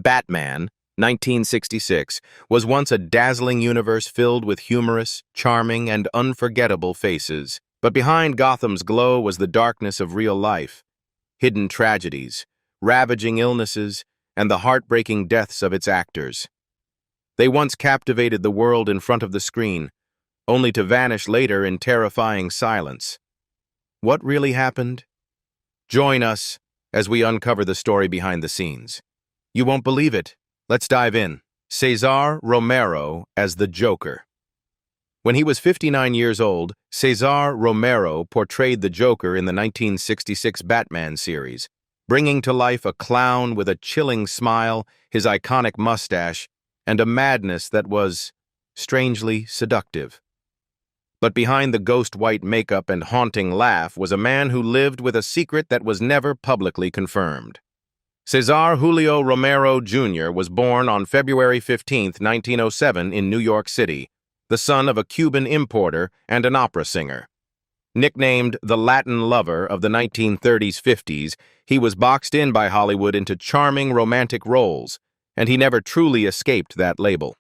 Batman, 1966, was once a dazzling universe filled with humorous, charming, and unforgettable faces. But behind Gotham's glow was the darkness of real life, hidden tragedies, ravaging illnesses, and the heartbreaking deaths of its actors. They once captivated the world in front of the screen, only to vanish later in terrifying silence. What really happened? Join us as we uncover the story behind the scenes. You won't believe it. Let's dive in. Cesar Romero as the Joker. When he was 59 years old, Cesar Romero portrayed the Joker in the 1966 Batman series, bringing to life a clown with a chilling smile, his iconic mustache, and a madness that was strangely seductive. But behind the ghost-white makeup and haunting laugh was a man who lived with a secret that was never publicly confirmed. Cesar Julio Romero Jr. was born on February 15, 1907 in New York City, the son of a Cuban importer and an opera singer. Nicknamed the Latin lover of the 1930s-50s, he was boxed in by Hollywood into charming romantic roles, and he never truly escaped that label.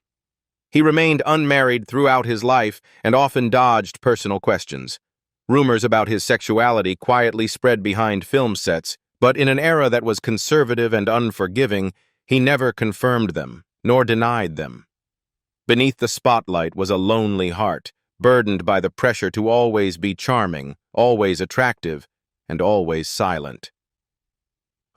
He remained unmarried throughout his life and often dodged personal questions. Rumors about his sexuality quietly spread behind film sets, but in an era that was conservative and unforgiving, he never confirmed them, nor denied them. Beneath the spotlight was a lonely heart, burdened by the pressure to always be charming, always attractive, and always silent.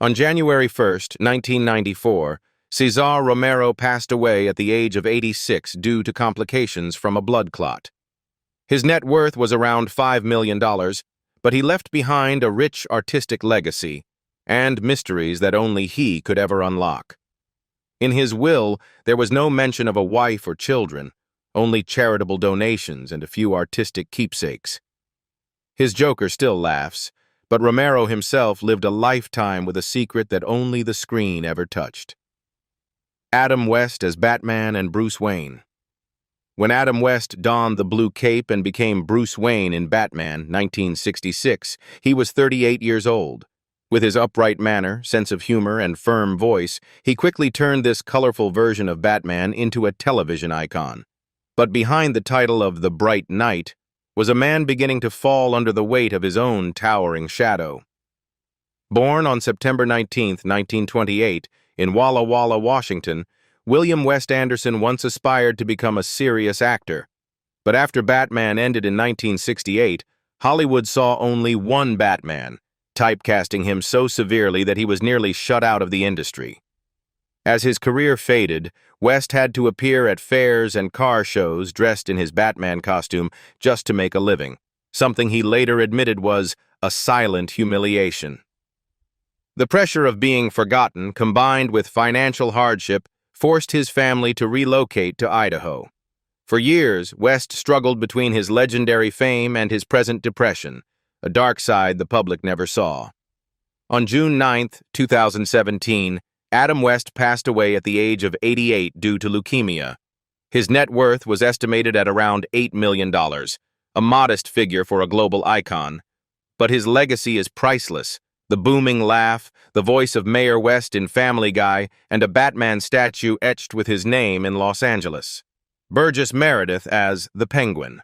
On January 1, 1994, Cesar Romero passed away at the age of 86 due to complications from a blood clot. His net worth was around $5 million, but he left behind a rich artistic legacy and mysteries that only he could ever unlock. In his will, there was no mention of a wife or children, only charitable donations and a few artistic keepsakes. His Joker still laughs, but Romero himself lived a lifetime with a secret that only the screen ever touched. Adam West as Batman and Bruce Wayne. When Adam West donned the blue cape and became Bruce Wayne in Batman, 1966, he was 38 years old. With his upright manner, sense of humor, and firm voice, he quickly turned this colorful version of Batman into a television icon. But behind the title of the Bright Knight was a man beginning to fall under the weight of his own towering shadow. Born on September 19, 1928, in Walla Walla, Washington, William West Anderson once aspired to become a serious actor. But after Batman ended in 1968, Hollywood saw only one Batman, typecasting him so severely that he was nearly shut out of the industry. As his career faded, West had to appear at fairs and car shows dressed in his Batman costume just to make a living, something he later admitted was a silent humiliation. The pressure of being forgotten, combined with financial hardship, forced his family to relocate to Idaho. For years, West struggled between his legendary fame and his present depression, a dark side the public never saw. On June 9, 2017, Adam West passed away at the age of 88 due to leukemia. His net worth was estimated at around $8 million, a modest figure for a global icon. But his legacy is priceless. The booming laugh, the voice of Mayor West in Family Guy, and a Batman statue etched with his name in Los Angeles. Burgess Meredith as the Penguin.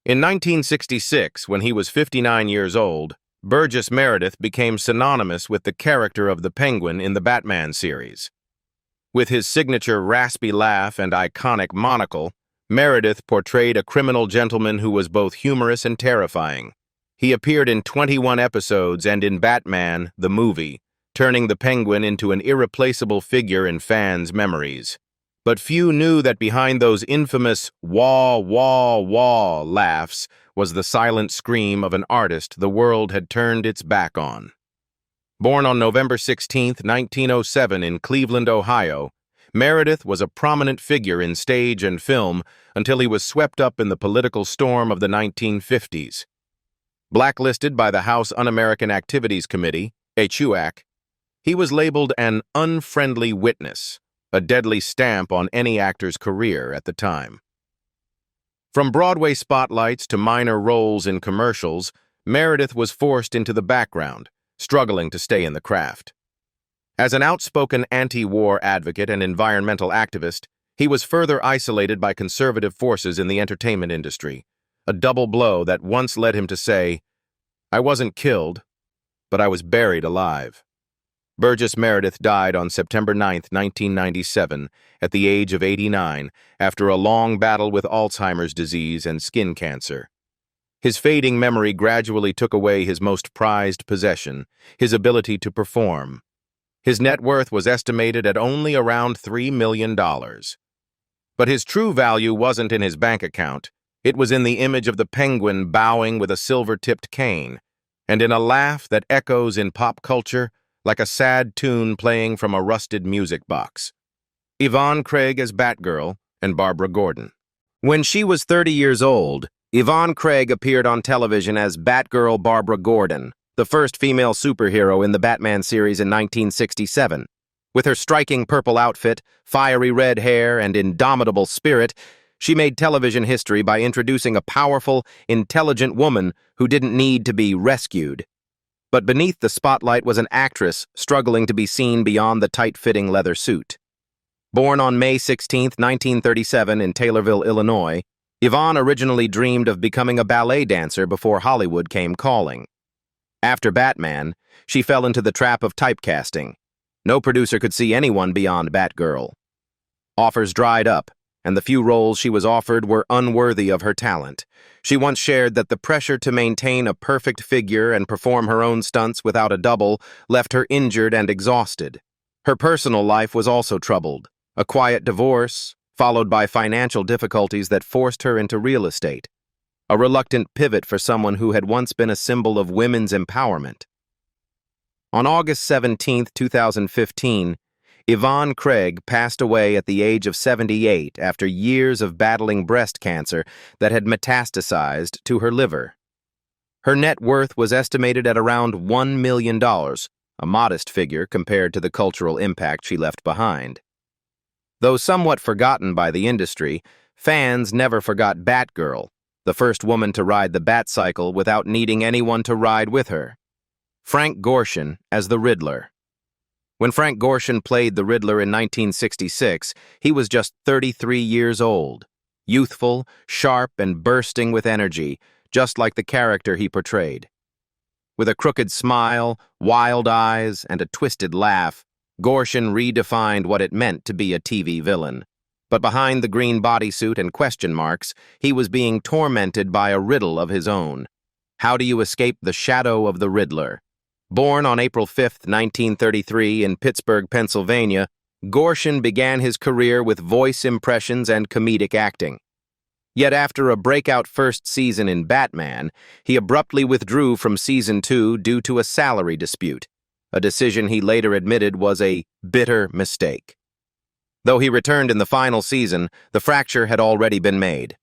In 1966, when he was 59 years old, Burgess Meredith became synonymous with the character of the Penguin in the Batman series. With his signature raspy laugh and iconic monocle, Meredith portrayed a criminal gentleman who was both humorous and terrifying. He appeared in 21 episodes and in Batman, the movie, turning the Penguin into an irreplaceable figure in fans' memories. But few knew that behind those infamous wah, wah, wah laughs was the silent scream of an artist the world had turned its back on. Born on November 16, 1907 in Cleveland, Ohio, Meredith was a prominent figure in stage and film until he was swept up in the political storm of the 1950s. Blacklisted by the House Un-American Activities Committee, HUAC, he was labeled an unfriendly witness, a deadly stamp on any actor's career at the time. From Broadway spotlights to minor roles in commercials, Meredith was forced into the background, struggling to stay in the craft. As an outspoken anti-war advocate and environmental activist, he was further isolated by conservative forces in the entertainment industry, a double blow that once led him to say, "I wasn't killed, but I was buried alive." Burgess Meredith died on September 9, 1997, at the age of 89, after a long battle with Alzheimer's disease and skin cancer. His fading memory gradually took away his most prized possession, his ability to perform. His net worth was estimated at only around $3 million. But his true value wasn't in his bank account. It was in the image of the penguin bowing with a silver-tipped cane, and in a laugh that echoes in pop culture like a sad tune playing from a rusted music box. IVonne Craig as Batgirl and Barbara Gordon. When she was 30 years old, IVonne Craig appeared on television as Batgirl Barbara Gordon, the first female superhero in the Batman series in 1967. With her striking purple outfit, fiery red hair, and indomitable spirit, she made television history by introducing a powerful, intelligent woman who didn't need to be rescued. But beneath the spotlight was an actress struggling to be seen beyond the tight-fitting leather suit. Born on May 16, 1937 in Taylorville, Illinois, IVonne originally dreamed of becoming a ballet dancer before Hollywood came calling. After Batman, she fell into the trap of typecasting. No producer could see anyone beyond Batgirl. Offers dried up, and the few roles she was offered were unworthy of her talent. She once shared that the pressure to maintain a perfect figure and perform her own stunts without a double left her injured and exhausted. Her personal life was also troubled. A quiet divorce, followed by financial difficulties that forced her into real estate. A reluctant pivot for someone who had once been a symbol of women's empowerment. On August 17, 2015, IVonne Craig passed away at the age of 78 after years of battling breast cancer that had metastasized to her liver. Her net worth was estimated at around $1 million, a modest figure compared to the cultural impact she left behind. Though somewhat forgotten by the industry, fans never forgot Batgirl, the first woman to ride the Batcycle without needing anyone to ride with her. Frank Gorshin as the Riddler. When Frank Gorshin played the Riddler in 1966, he was just 33 years old, youthful, sharp, and bursting with energy, just like the character he portrayed. With a crooked smile, wild eyes, and a twisted laugh, Gorshin redefined what it meant to be a TV villain. But behind the green bodysuit and question marks, he was being tormented by a riddle of his own. How do you escape the shadow of the Riddler? Born on April 5, 1933 in Pittsburgh, Pennsylvania, Gorshin began his career with voice impressions and comedic acting. Yet after a breakout first season in Batman, he abruptly withdrew from season 2 due to a salary dispute, a decision he later admitted was a bitter mistake. Though he returned in the final season, the fracture had already been made.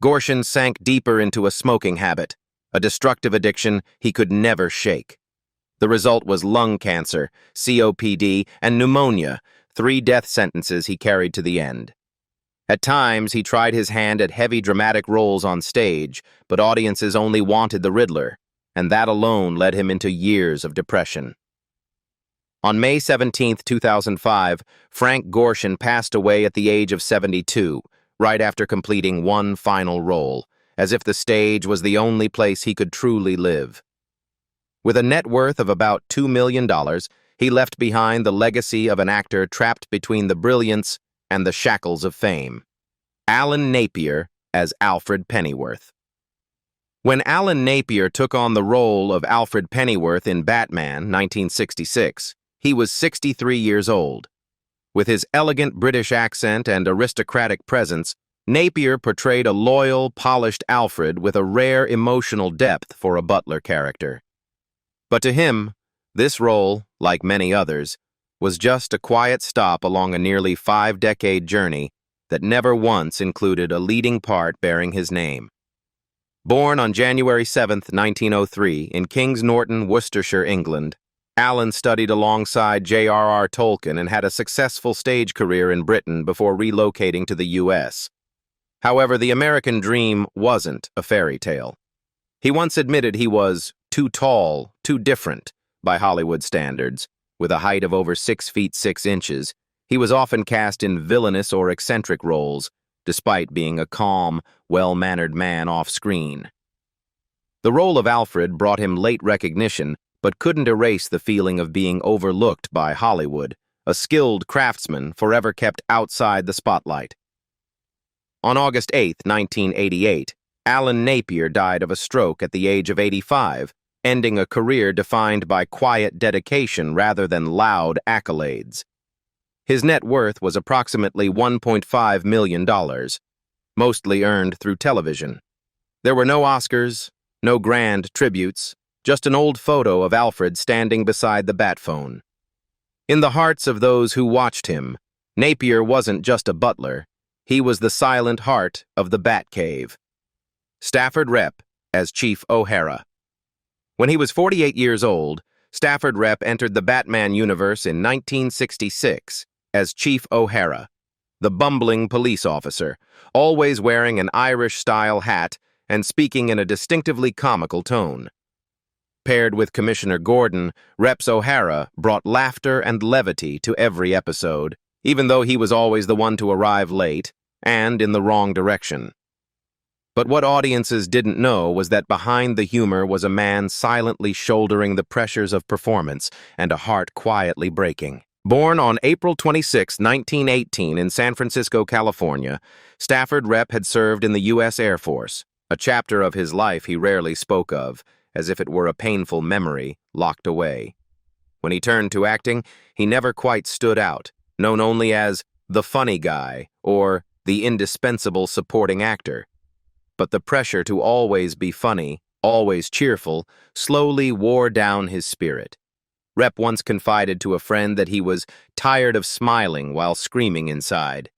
Gorshin sank deeper into a smoking habit, a destructive addiction he could never shake. The result was lung cancer, COPD, and pneumonia, 3 death sentences he carried to the end. At times, he tried his hand at heavy dramatic roles on stage, but audiences only wanted the Riddler, and that alone led him into years of depression. On May 17, 2005, Frank Gorshin passed away at the age of 72, right after completing one final role, as if the stage was the only place he could truly live. With a net worth of about $2 million, he left behind the legacy of an actor trapped between the brilliance and the shackles of fame. Alan Napier as Alfred Pennyworth. When Alan Napier took on the role of Alfred Pennyworth in Batman, 1966, he was 63 years old. With his elegant British accent and aristocratic presence, Napier portrayed a loyal, polished Alfred with a rare emotional depth for a butler character. But to him, this role, like many others, was just a quiet stop along a nearly 5-decade journey that never once included a leading part bearing his name. Born on January 7, 1903, in Kings Norton, Worcestershire, England, Alan studied alongside J.R.R. Tolkien and had a successful stage career in Britain before relocating to the U.S. However, the American dream wasn't a fairy tale. He once admitted he was too tall, too different by Hollywood standards, With a height of over 6 feet 6 inches, he was often cast in villainous or eccentric roles, despite being a calm, well-mannered man off-screen. The role of Alfred brought him late recognition, but couldn't erase the feeling of being overlooked by Hollywood, a skilled craftsman forever kept outside the spotlight. On August 8, 1988, Alan Napier died of a stroke at the age of 85, ending a career defined by quiet dedication rather than loud accolades. His net worth was approximately $1.5 million, mostly earned through television. There were no Oscars, no grand tributes, just an old photo of Alfred standing beside the bat phone. In the hearts of those who watched him, Napier wasn't just a butler, he was the silent heart of the Batcave. Stafford Rep as Chief Ohara. When he was 48 years old, Stafford Rep entered the Batman universe in 1966 as Chief Ohara, the bumbling police officer, always wearing an Irish-style hat and speaking in a distinctively comical tone. Paired with Commissioner Gordon, Reps Ohara brought laughter and levity to every episode, even though he was always the one to arrive late and in the wrong direction. But what audiences didn't know was that behind the humor was a man silently shouldering the pressures of performance and a heart quietly breaking. Born on April 26, 1918 in San Francisco, California, Stafford Rep had served in the U.S. Air Force, a chapter of his life he rarely spoke of, as if it were a painful memory locked away. When he turned to acting, he never quite stood out, known only as the funny guy or the indispensable supporting actor. But the pressure to always be funny, always cheerful, slowly wore down his spirit. Rep once confided to a friend that he was tired of smiling while screaming inside.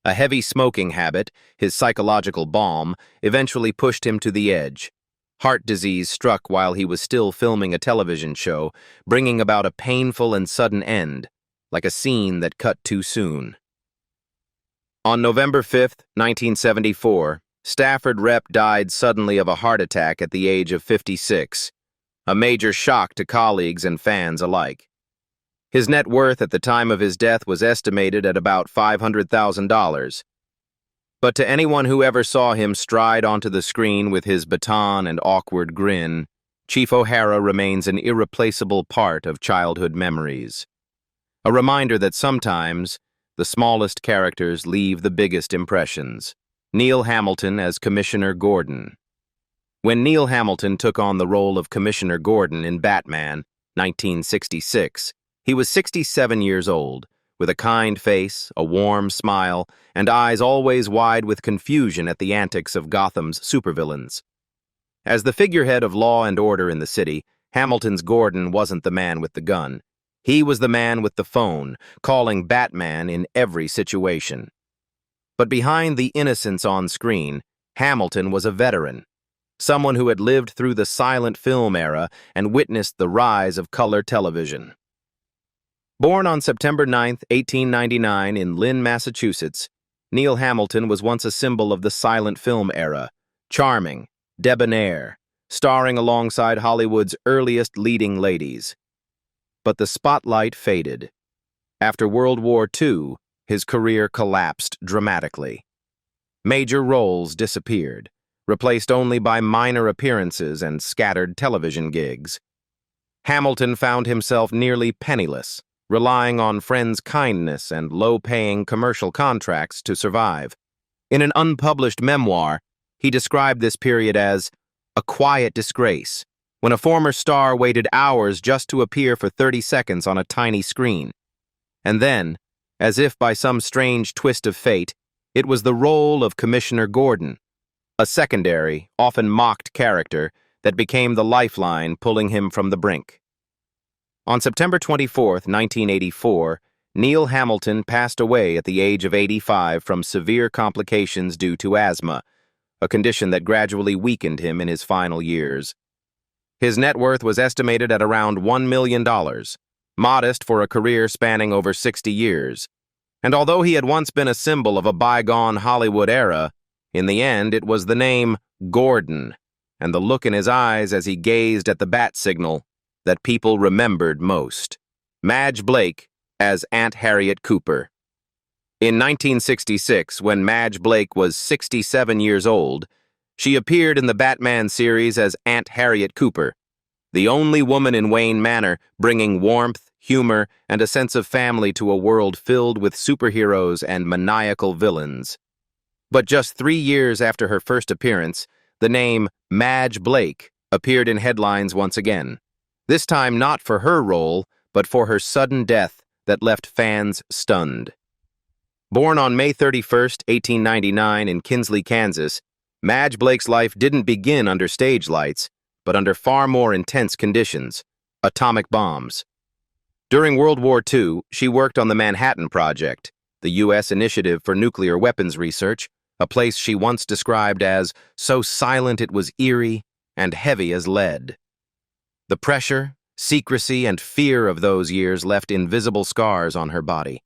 A heavy smoking habit, his psychological balm, eventually pushed him to the edge. Heart disease struck while he was still filming a television show, bringing about a painful and sudden end, like a scene that cut too soon. On November 5, 1974, Stafford Rep died suddenly of a heart attack at the age of 56, a major shock to colleagues and fans alike. His net worth at the time of his death was estimated at about $500,000. But to anyone who ever saw him stride onto the screen with his baton and awkward grin, Chief Ohara remains an irreplaceable part of childhood memories. A reminder that sometimes the smallest characters leave the biggest impressions. Neil Hamilton as Commissioner Gordon. When Neil Hamilton took on the role of Commissioner Gordon in Batman, 1966, he was 67 years old, with a kind face, a warm smile, and eyes always wide with confusion at the antics of Gotham's supervillains. As the figurehead of law and order in the city, Hamilton's Gordon wasn't the man with the gun. He was the man with the phone, calling Batman in every situation. But behind the innocence on screen, Hamilton was a veteran, someone who had lived through the silent film era and witnessed the rise of color television. Born on September 9, 1899 in Lynn, Massachusetts, Neil Hamilton was once a symbol of the silent film era, charming, debonair, starring alongside Hollywood's earliest leading ladies. But the spotlight faded. After World War II, his career collapsed dramatically. Major roles disappeared, replaced only by minor appearances and scattered television gigs. Hamilton found himself nearly penniless, relying on friends' kindness and low-paying commercial contracts to survive. In an unpublished memoir, he described this period as a quiet disgrace, when a former star waited hours just to appear for 30 seconds on a tiny screen. And then, as if by some strange twist of fate, it was the role of Commissioner Gordon, a secondary, often mocked character that became the lifeline pulling him from the brink. On September 24, 1984, Neil Hamilton passed away at the age of 85 from severe complications due to asthma, a condition that gradually weakened him in his final years. His net worth was estimated at around $1 million, modest for a career spanning over 60 years. And although he had once been a symbol of a bygone Hollywood era, in the end it was the name Gordon and the look in his eyes as he gazed at the bat signal that people remembered most. Madge Blake as Aunt Harriet Cooper. In 1966, when Madge Blake was 67 years old, she appeared in the Batman series as Aunt Harriet Cooper, the only woman in Wayne Manor bringing warmth, humor, and a sense of family to a world filled with superheroes and maniacal villains. But just 3 years after her first appearance, the name Madge Blake appeared in headlines once again, this time not for her role, but for her sudden death that left fans stunned. Born on May 31, 1899 in Kinsley, Kansas, Madge Blake's life didn't begin under stage lights, but under far more intense conditions: atomic bombs. During World War II, she worked on the Manhattan Project, the U.S. initiative for nuclear weapons research, a place she once described as so silent it was eerie and heavy as lead. The pressure, secrecy, and fear of those years left invisible scars on her body.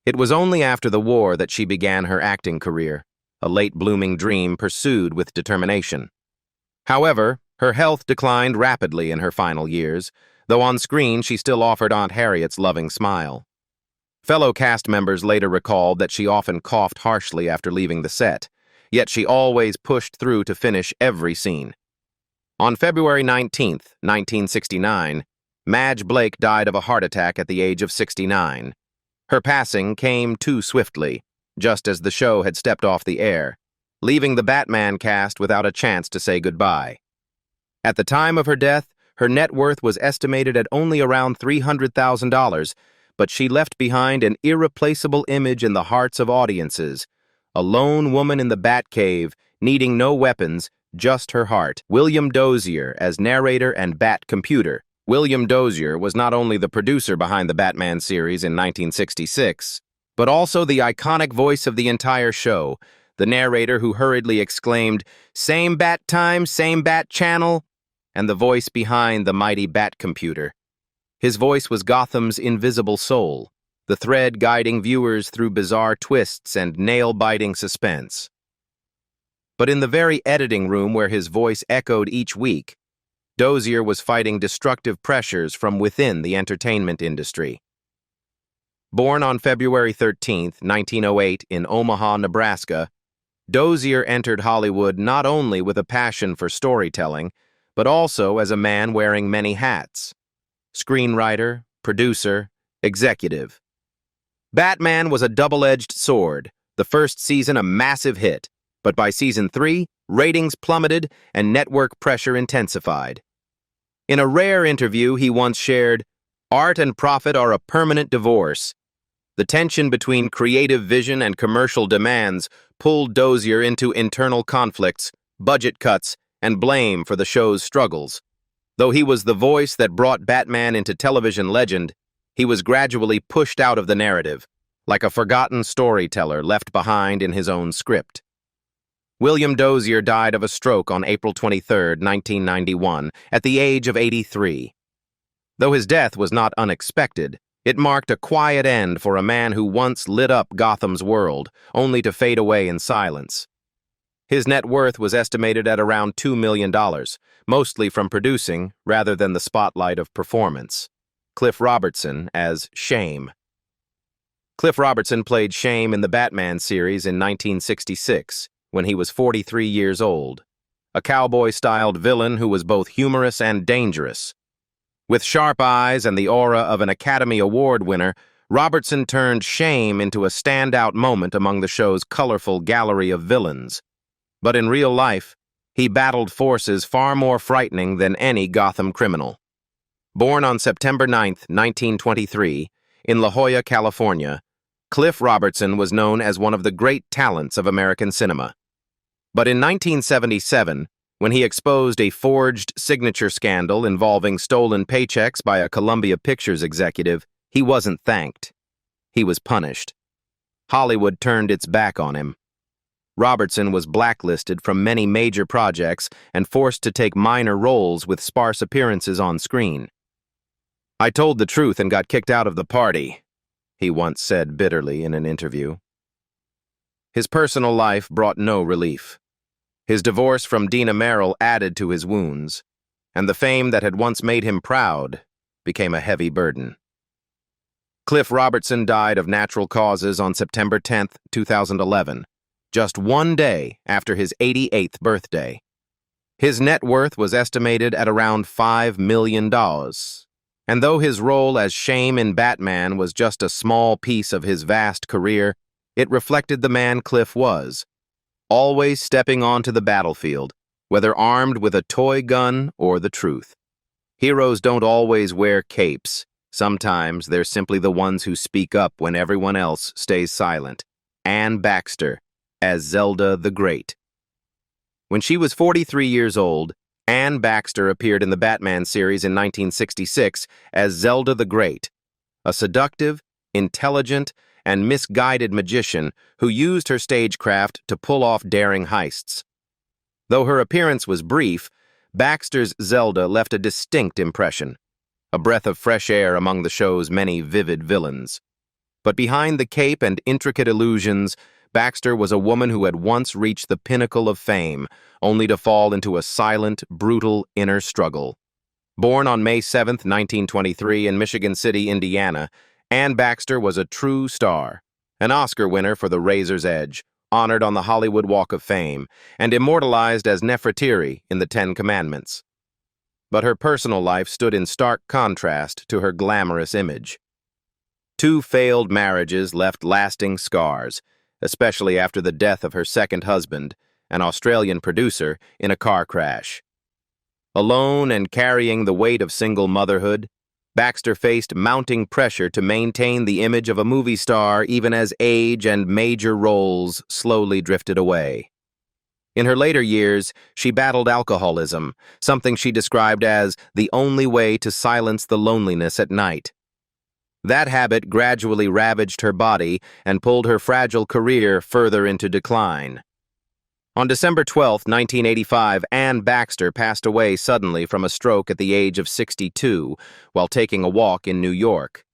It was only after the war that she began her acting career, a late-blooming dream pursued with determination. However, her health declined rapidly in her final years, though on screen she still offered Aunt Harriet's loving smile. Fellow cast members later recalled that she often coughed harshly after leaving the set, yet she always pushed through to finish every scene. On February 19, 1969, Madge Blake died of a heart attack at the age of 69. Her passing came too swiftly, just as the show had stepped off the air, leaving the Batman cast without a chance to say goodbye. At the time of her death, her net worth was estimated at only around $300,000, but she left behind an irreplaceable image in the hearts of audiences, a lone woman in the Batcave, needing no weapons, just her heart. William Dozier as narrator and Bat computer. William Dozier was not only the producer behind the Batman series in 1966, but also the iconic voice of the entire show, the narrator who hurriedly exclaimed, "Same Bat time, same Bat channel," and the voice behind the mighty Bat computer. His voice was Gotham's invisible soul, the thread guiding viewers through bizarre twists and nail-biting suspense. But in the very editing room where his voice echoed each week, Dozier was fighting destructive pressures from within the entertainment industry. Born on February 13, 1908 in Omaha, Nebraska, Dozier entered Hollywood not only with a passion for storytelling, but also as a man wearing many hats: screenwriter, producer, executive. Batman was a double-edged sword, the first season a massive hit, but by season 3, ratings plummeted and network pressure intensified. In a rare interview he once shared, "Art and profit are a permanent divorce." The tension between creative vision and commercial demands pulled Dozier into internal conflicts, budget cuts, and blame for the show's struggles. Though he was the voice that brought Batman into television legend, he was gradually pushed out of the narrative, like a forgotten storyteller left behind in his own script. William Dozier died of a stroke on April 23, 1991, at the age of 83. Though his death was not unexpected, it marked a quiet end for a man who once lit up Gotham's world, only to fade away in silence. His net worth was estimated at around $2 million, mostly from producing rather than the spotlight of performance. Cliff Robertson as Shame. Cliff Robertson played Shame in the Batman series in 1966, when he was 43 years old, a cowboy-styled villain who was both humorous and dangerous. With sharp eyes and the aura of an Academy Award winner, Robertson turned Shame into a standout moment among the show's colorful gallery of villains. But in real life, he battled forces far more frightening than any Gotham criminal. Born on September 9, 1923, in La Jolla, California, Cliff Robertson was known as one of the great talents of American cinema. But in 1977, when he exposed a forged signature scandal involving stolen paychecks by a Columbia Pictures executive, he wasn't thanked. He was punished. Hollywood turned its back on him. Robertson was blacklisted from many major projects and forced to take minor roles with sparse appearances on screen. "I told the truth and got kicked out of the party," he once said bitterly in an interview. His personal life brought no relief. His divorce from Dina Merrill added to his wounds, and the fame that had once made him proud became a heavy burden. Cliff Robertson died of natural causes on September 10, 2011, just one day after his 88th birthday. His net worth was estimated at around $5 million, and though his role as Shame in Batman was just a small piece of his vast career, it reflected the man Cliff was, always stepping onto the battlefield, whether armed with a toy gun or the truth. Heroes don't always wear capes. Sometimes they're simply the ones who speak up when everyone else stays silent. Anne Baxter, as Zelda the Great. When she was 43 years old, Anne Baxter appeared in the Batman series in 1966 as Zelda the Great, a seductive, intelligent, and misguided magician who used her stagecraft to pull off daring heists. Though her appearance was brief, Baxter's Zelda left a distinct impression, a breath of fresh air among the show's many vivid villains. But behind the cape and intricate illusions, Baxter was a woman who had once reached the pinnacle of fame, only to fall into a silent, brutal inner struggle. Born on May 7, 1923 in Michigan City, Indiana, Anne Baxter was a true star, an Oscar winner for The Razor's Edge, honored on the Hollywood Walk of Fame, and immortalized as Neferti in the Ten Commandments. But her personal life stood in stark contrast to her glamorous image. 2 failed marriages left lasting scars, especially after the death of her second husband, an Australian producer, in a car crash. Alone and carrying the weight of single motherhood, Baxter faced mounting pressure to maintain the image of a movie star even as age and major roles slowly drifted away. In her later years, she battled alcoholism, something she described as the only way to silence the loneliness at night. That habit gradually ravaged her body and pulled her fragile career further into decline. On December 12, 1985, Anne Baxter passed away suddenly from a stroke at the age of 62 while taking a walk in New York.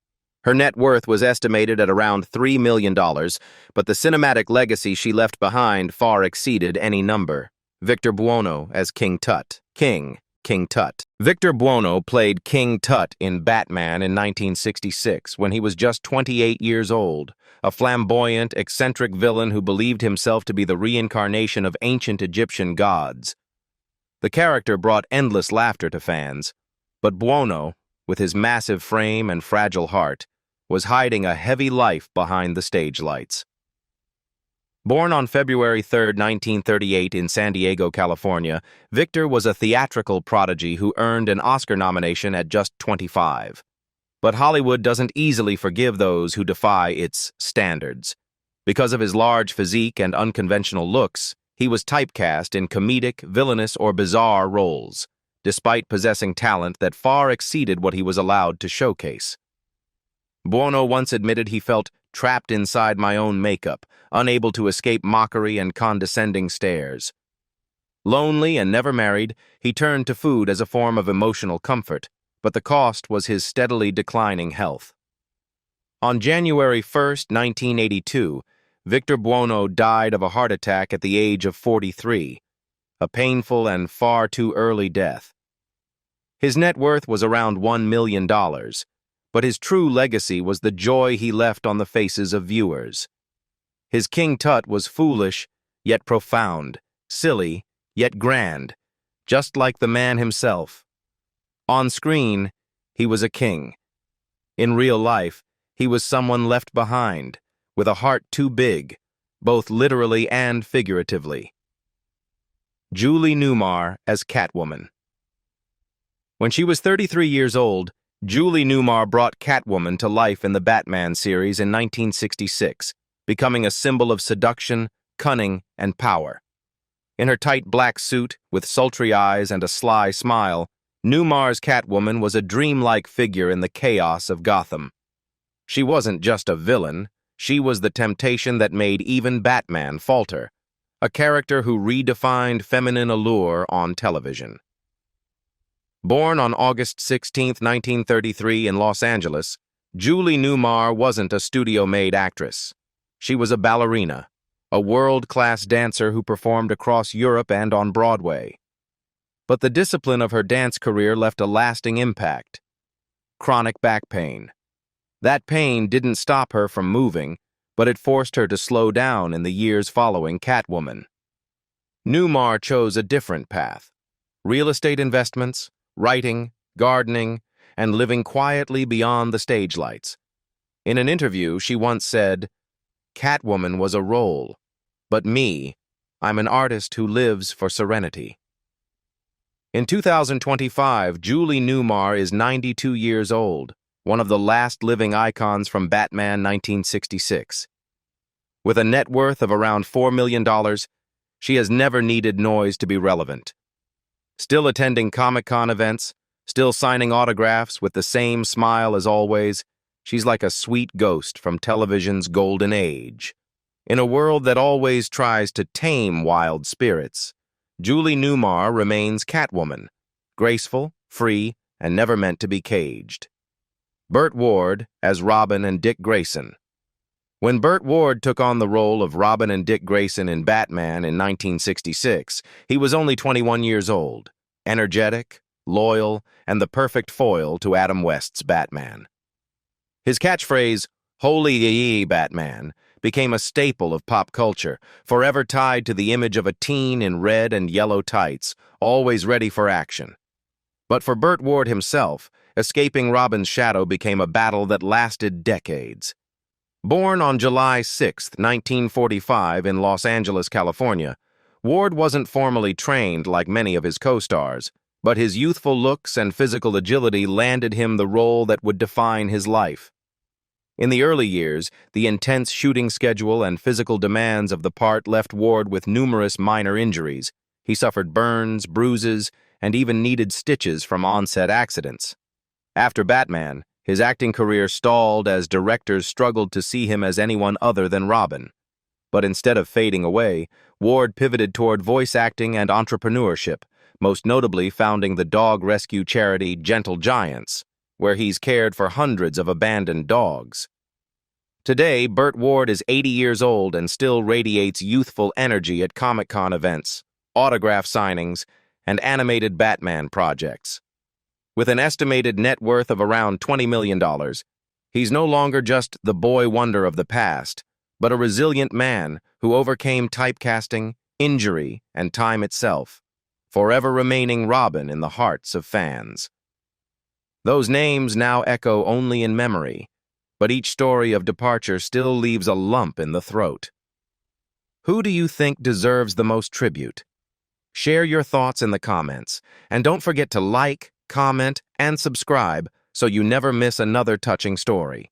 Her net worth was estimated at around $3 million, but the cinematic legacy she left behind far exceeded any number. Victor Buono as King Tut. King Tut. Victor Buono played King Tut in Batman in 1966 when he was just 28 years old. A flamboyant, eccentric villain who believed himself to be the reincarnation of ancient Egyptian gods. The character brought endless laughter to fans, but Buono, with his massive frame and fragile heart, was hiding a heavy life behind the stage lights. Born on February 3, 1938 in San Diego, California, Victor was a theatrical prodigy who earned an Oscar nomination at just 25. But Hollywood doesn't easily forgive those who defy its standards. Because of his large physique and unconventional looks, he was typecast in comedic, villainous, or bizarre roles, despite possessing talent that far exceeded what he was allowed to showcase. Buono once admitted he felt trapped inside my own makeup, unable to escape mockery and condescending stares. Lonely and never married, he turned to food as a form of emotional comfort, but the cost was his steadily declining health. On January 1, 1982, Victor Buono died of a heart attack at the age of 43, a painful and far too early death. His net worth was around $1 million, but his true legacy was the joy he left on the faces of viewers. His King Tut was foolish, yet profound, silly, yet grand, just like the man himself. On screen, he was a king. In real life, he was someone left behind, with a heart too big, both literally and figuratively. Julie Newmar as Catwoman. When she was 33 years old, Julie Newmar brought Catwoman to life in the Batman series in 1966, becoming a symbol of seduction, cunning, and power. In her tight black suit, with sultry eyes and a sly smile, Newmar's Catwoman was a dreamlike figure in the chaos of Gotham. She wasn't just a villain, she was the temptation that made even Batman falter, a character who redefined feminine allure on television. Born on August 16, 1933 in Los Angeles, Julie Newmar wasn't a studio-made actress. She was a ballerina, a world-class dancer who performed across Europe and on Broadway. But the discipline of her dance career left a lasting impact. chronic back pain. That pain didn't stop her from moving, but it forced her to slow down in the years following Catwoman. Newmar chose a different path: real estate investments, writing, gardening, and living quietly beyond the stage lights. In an interview, she once said, "Catwoman was a role, but me, I'm an artist who lives for serenity." In 2025, Julie Newmar is 92 years old, one of the last living icons from Batman 1966. With a net worth of around $4 million, she has never needed noise to be relevant. Still attending Comic-Con events, still signing autographs with the same smile as always, she's like a sweet ghost from television's golden age. In a world that always tries to tame wild spirits, Julie Newmar remains Catwoman, graceful, free, and never meant to be caged. Burt Ward as Robin and Dick Grayson. When Burt Ward took on the role of Robin and Dick Grayson in Batman in 1966, he was only 21 years old, energetic, loyal, and the perfect foil to Adam West's Batman. His catchphrase, "Holy ye, Batman," became a staple of pop culture, forever tied to the image of a teen in red and yellow tights, always ready for action. But for Burt Ward himself, escaping Robin's shadow became a battle that lasted decades. Born on July 6, 1945 in Los Angeles, California, Ward wasn't formally trained like many of his co-stars, but his youthful looks and physical agility landed him the role that would define his life. In the early years, the intense shooting schedule and physical demands of the part left Ward with numerous minor injuries. He suffered burns, bruises, and even needed stitches from onset accidents. After Batman, his acting career stalled as directors struggled to see him as anyone other than Robin. But instead of fading away, Ward pivoted toward voice acting and entrepreneurship, most notably founding the dog rescue charity Gentle Giants, where he's cared for hundreds of abandoned dogs. Today, Burt Ward is 80 years old and still radiates youthful energy at Comic-Con events, autograph signings, and animated Batman projects. With an estimated net worth of around $20 million, he's no longer just the boy wonder of the past, but a resilient man who overcame typecasting, injury, and time itself, forever remaining Robin in the hearts of fans. Those names now echo only in memory, but each story of departure still leaves a lump in the throat. Who do you think deserves the most tribute? Share your thoughts in the comments, and don't forget to like, comment, and subscribe so you never miss another touching story.